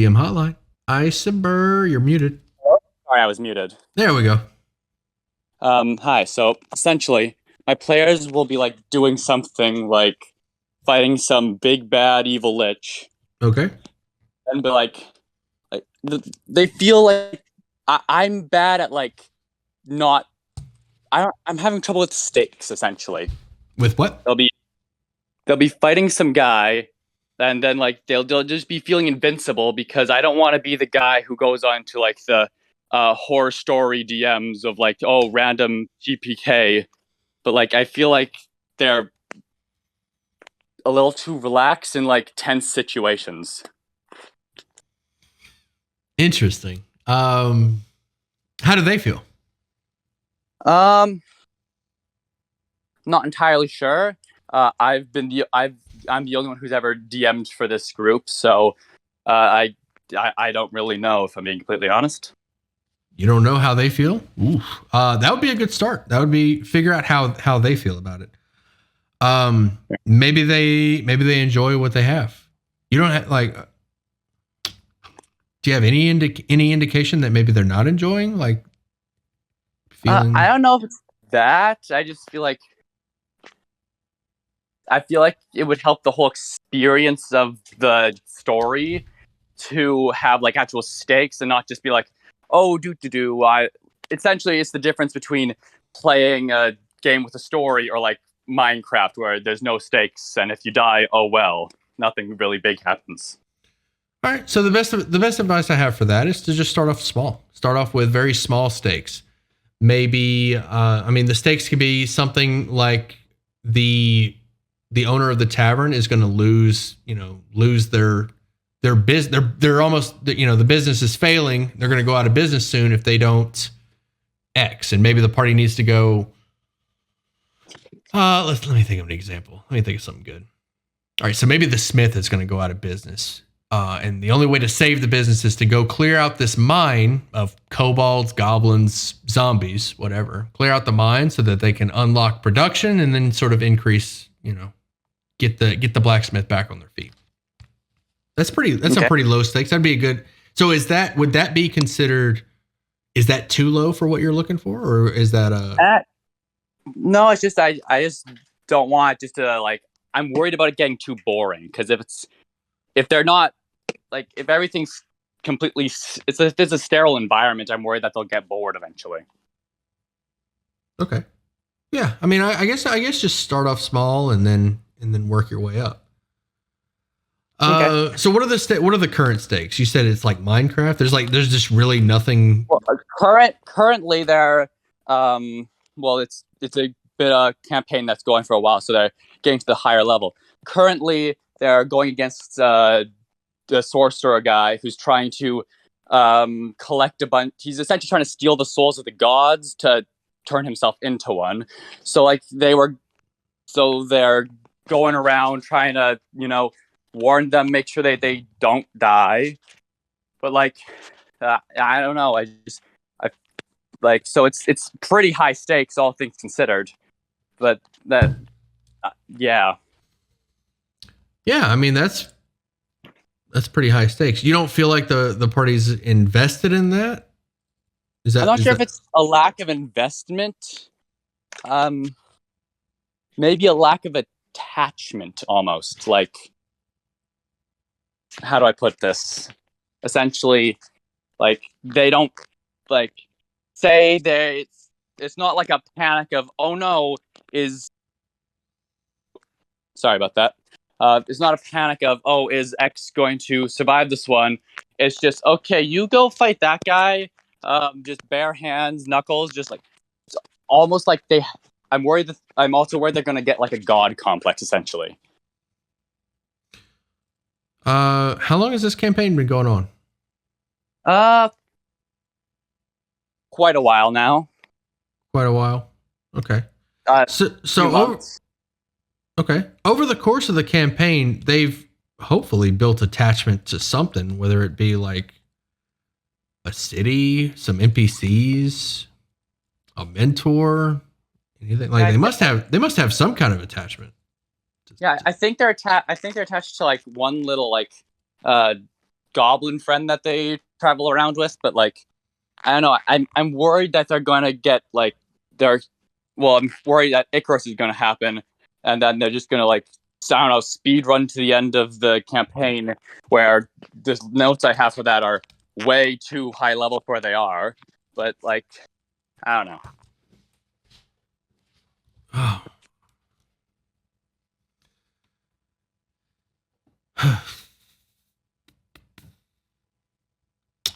DM Hotline. Iceberg, you're muted. Sorry, I was muted. There we go. Hi. So essentially, my players will be like doing something like fighting some big bad evil lich, Okay. and be they feel like I'm bad at like not. I'm having trouble with stakes. Essentially, With what? they'll be fighting some guy, and then like they'll just be feeling invincible because I don't want to be the guy who goes on to like the horror story DMs of like random GPK, but like I feel like they're a little too relaxed in like tense situations. Interesting. How do they feel? Um, Not entirely sure. I'm the only one who's ever DM'd for this group, so I don't really know if I'm being completely honest. You don't know how they feel? Ooh. That would be a good start. That would be figure out how they feel about it. Maybe they enjoy what they have. You don't have like. Do you have any indication that maybe they're not enjoying like feeling? I don't know if it's that. I feel like it would help the whole experience of the story to have like actual stakes and not just be like, oh, do. Essentially, it's the difference between playing a game with a story or like Minecraft, where there's no stakes, and if you die, oh well, nothing really big happens. All right. So the best advice I have for that is to just start off small. Start off with very small stakes. Maybe the stakes could be something like the owner of the tavern is going to lose their business. They're almost the business is failing. They're going to go out of business soon if they don't X. And maybe the party needs to go. Let me think of an example. Let me think of something good. All right. So maybe the smith is going to go out of business. And the only way to save the business is to go clear out this mine of kobolds, goblins, zombies, whatever. Clear out the mine so that they can unlock production and then sort of increase, get the blacksmith back on their feet. That's okay. A pretty low stakes. That'd be a good. So would that be considered? Is that too low for what you're looking for, or is that a? No, it's just I just don't want just to like. I'm worried about it getting too boring because if they're not. Like if everything's completely, if there's a sterile environment, I'm worried that they'll get bored eventually. Okay. Yeah. I mean, I guess just start off small and then work your way up. Okay. So what are the current stakes? You said it's like Minecraft. There's just really nothing. Well, currently they're it's a bit of campaign that's going for a while, so they're getting to the higher level. Currently, they're going against the sorcerer guy who's trying to collect a bunch. He's essentially trying to steal the souls of the gods to turn himself into one. So like they're going around trying to warn them, make sure they don't die. But like I don't know. So it's pretty high stakes, all things considered. But yeah. Yeah, I mean that's pretty high stakes. You don't feel like the party's invested in that? I'm not sure if it's a lack of investment. Maybe a lack of attachment almost. Like, how do I put this? Essentially, like they don't like say it's not like a panic of oh no sorry about that. It's not a panic of, is X going to survive this one? It's just, okay, you go fight that guy. Just bare hands, knuckles, just like, it's almost like I'm also worried they're going to get like a god complex, essentially. How long has this campaign been going on? Quite a while now. Quite a while. Okay. Okay. Over the course of the campaign, they've hopefully built attachment to something, whether it be like a city, some NPCs, a mentor, anything like they must have some kind of attachment. Yeah, I think they're attached to like one little like goblin friend that they travel around with, but like I don't know. I'm worried that they're gonna get like they're well, I'm worried that Icarus is gonna happen, and then they're just gonna like I don't know speed run to the end of the campaign where the notes I have for that are way too high level for where they are. But like I don't know. Oh.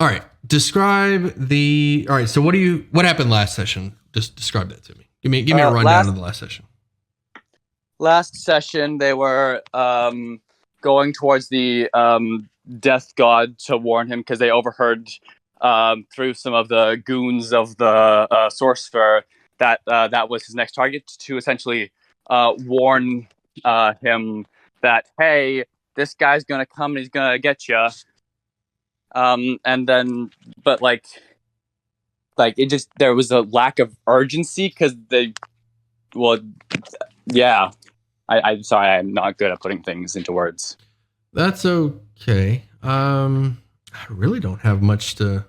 All right. Describe the. All right. So what happened last session? Just describe that to me. Give me a rundown of the last session. Last session, they were going towards the death god to warn him because they overheard through some of the goons of the sorcerer that that was his next target to essentially warn him that, hey, this guy's gonna come and he's gonna get you. And then, but like it just there was a lack of urgency because yeah. I'm sorry, I'm not good at putting things into words. That's okay. I really don't have much to.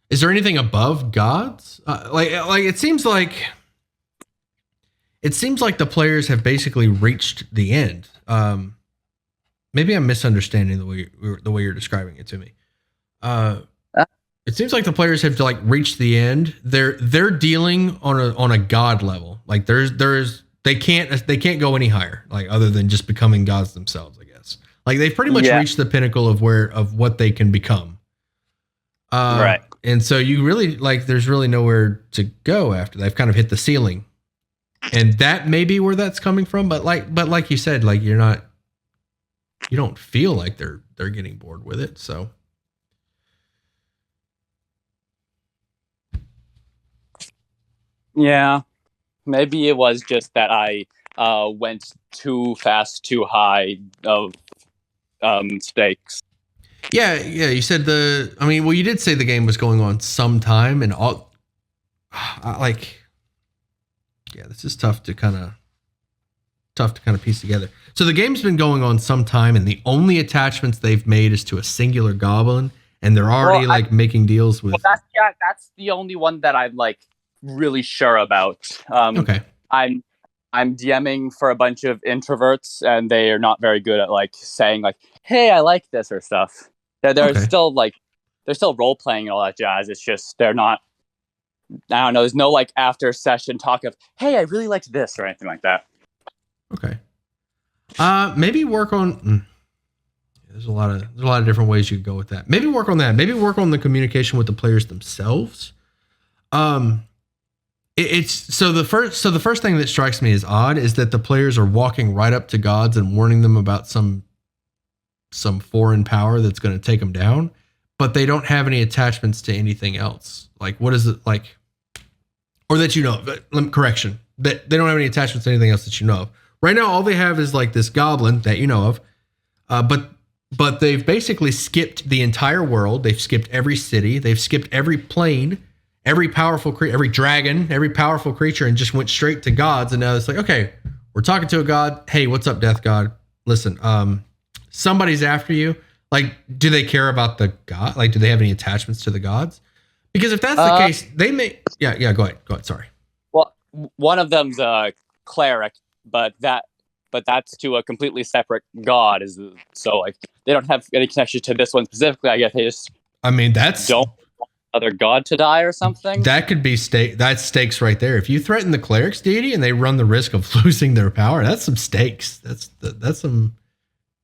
Is there anything above gods? Like it seems like the players have basically reached the end. Maybe I'm misunderstanding the way you're describing it to me. It seems like the players have like reached the end. They're dealing on a god level. Like there's they can't go any higher, like other than just becoming gods themselves, I guess. Like they've pretty much reached the pinnacle of what they can become. Right. And so you really like there's really nowhere to go after. They've kind of hit the ceiling. And that may be where that's coming from, but like you said, like you don't feel like they're getting bored with it. So yeah. Maybe it was just that I went too fast, too high of stakes. Yeah. You said you did say the game was going on some time, and all. This is tough to kind of piece together. So the game's been going on some time, and the only attachments they've made is to a singular goblin, and they're already making deals with. Well, that's the only one that I'm like really sure about. Okay. I'm DMing for a bunch of introverts, and they are not very good at like saying like, "Hey, I like this" or stuff. They're still role playing and all that jazz. It's just they're not. I don't know. There's no like after session talk of, "Hey, I really liked this" or anything like that. Okay. Maybe work on. There's a lot of different ways you could go with that. Maybe work on that. Maybe work on the communication with the players themselves. The first thing that strikes me as odd is that the players are walking right up to gods and warning them about some foreign power that's going to take them down, but they don't have any attachments to anything else. Like, what is it like? Or that you know of. Correction. That they don't have any attachments to anything else that you know of. Right now, all they have is like this goblin that you know of. But they've basically skipped the entire world. They've skipped every city. They've skipped every plane, every powerful creature, every dragon, every powerful creature, and just went straight to gods. And now it's like, okay, we're talking to a god. Hey, what's up, death god? Listen, somebody's after you. Like, do they care about the god? Like, do they have any attachments to the gods? Because if that's the case, they may. Yeah. Go ahead. Sorry. Well, one of them's a cleric, but that's to a completely separate god. So like they don't have any connection to this one specifically. I guess they just. I mean, that's don't want other god to die or something. That could be that's stakes right there. If you threaten the cleric's deity and they run the risk of losing their power, that's some stakes. That's some.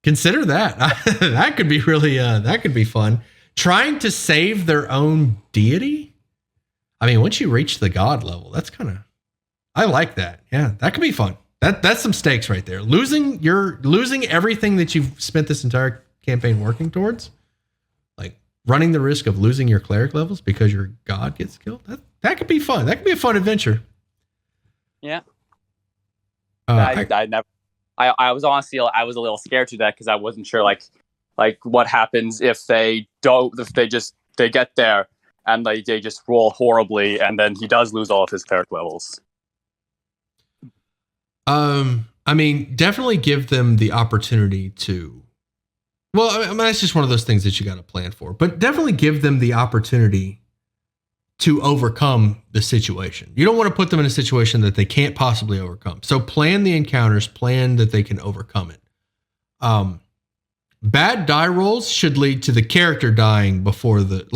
Consider that. That could be really. That could be fun. Trying to save their own deity. I mean, once you reach the god level, that's kind of. I like that. Yeah, that could be fun. That's some stakes right there. Losing everything that you've spent this entire campaign working towards, like running the risk of losing your cleric levels because your god gets killed. That could be fun. That could be a fun adventure. Yeah. I never. I was honestly I was a little scared to that because I wasn't sure like what happens if they get there and they just roll horribly and then he does lose all of his cleric levels. I mean, definitely give them the opportunity to Well, I mean, that's just one of those things that you got to plan for. But definitely give them the opportunity to overcome the situation. You don't want to put them in a situation that they can't possibly overcome. So plan the encounters, plan that they can overcome it. Bad die rolls should lead to the character dying before the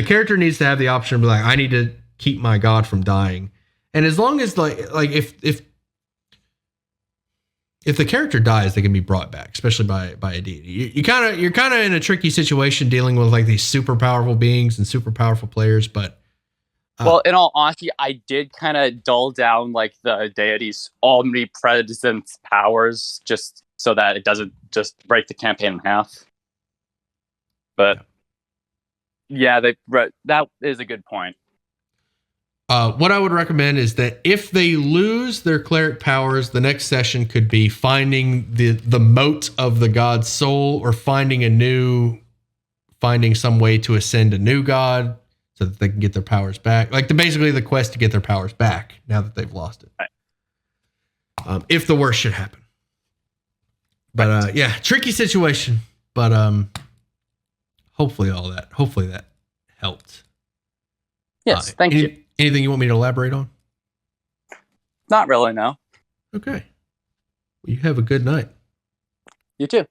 character needs to have the option to be like, I need to keep my god from dying. And as long as like if the character dies, they can be brought back, especially by a deity. You're kind of in a tricky situation dealing with like these super powerful beings and super powerful players. But well, in all honesty, I did kind of dull down like the deity's omnipresent powers just so that it doesn't just break the campaign in half. But yeah, that is a good point. What I would recommend is that if they lose their cleric powers, the next session could be finding the mote of the god's soul, or finding some way to ascend a new god so that they can get their powers back. Like basically the quest to get their powers back now that they've lost it. Right. If the worst should happen. But yeah, tricky situation. But hopefully that helped. Yes, thank you. Anything you want me to elaborate on? Not really, no. Okay. Well, you have a good night. You too.